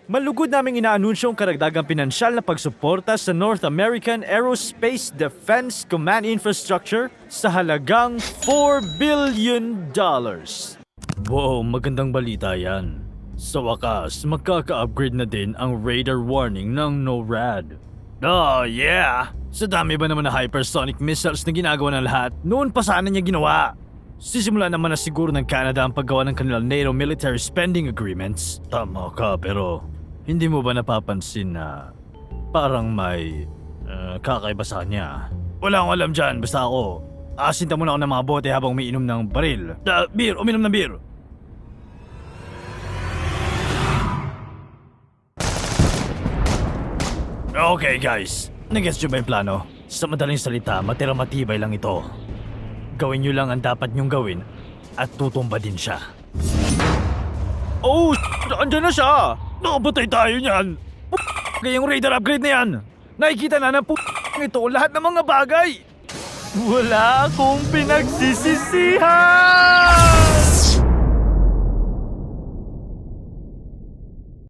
Malugod naming inaanunsyo ang karagdagang pinansyal na pagsuporta sa North American Aerospace Defense Command Infrastructure sa halagang $4 billion. Wow, magandang balita yan. Sa wakas, magkaka-upgrade na din ang radar warning ng NORAD. Oh yeah! Sa dami ba naman na hypersonic missiles na ginagawa ng lahat, noon pa sana niya ginawa. Sisimula naman na siguro ng Canada ang paggawa ng kanilang NATO military spending agreements. Tama ka, pero hindi mo ba napapansin na parang may kakaiba sa kanya? Wala akong alam dyan, basta ako. Asinta muna ako ng mga bote habang umiinom ng baril. Beer, uminom ng beer. Okay guys, nag-gets nyo ba yung plano? Sa madaling salita, matira-matibay lang ito. Gawin nyo lang ang dapat nyong gawin at tutumba din siya. Oh, andyan na siya! Nakapatay tayo niyan! Kaya yung radar upgrade na yan! Nakikita na ng ito lahat ng mga bagay! Wala akong pinagsisisihan!